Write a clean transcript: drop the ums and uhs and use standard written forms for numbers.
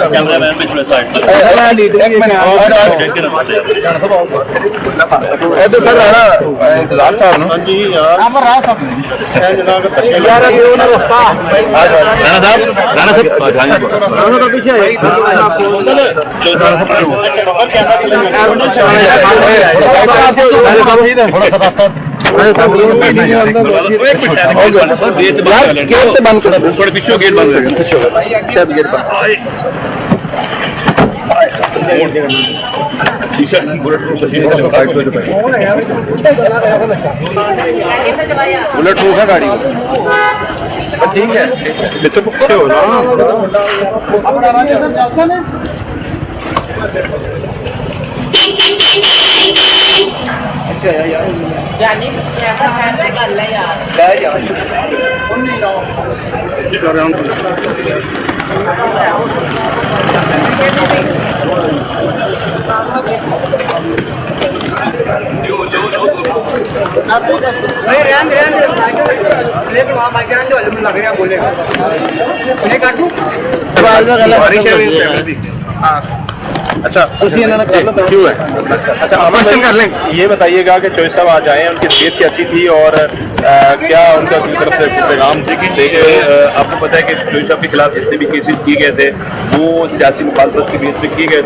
cameraman पे थोड़ा side sir Rana इंतजार साहब ना जी यार राणा साहब पीछे थोड़ा सा रास्ता गेट बंद करो थोड़ा पीछे गेट बंद गेट बंद बुलेट प्रूफ है गाड़ी ठीक है तो पीछे हो जाओ यानी कैसा शायद कर ले यार अच्छा क्यों है अच्छा क्वेश्चन कर लें ये बताइएगा कि चौधरी साहब आज आए हैं उनकी तबीयत कैसी थी और क्या उनका की तरफ से पैगाम देखिए आपको पता है कि चौधरी साहब के खिलाफ जितने भी केसेस किए गए थे वो सियासी मुखालफत की बेस पे किए गए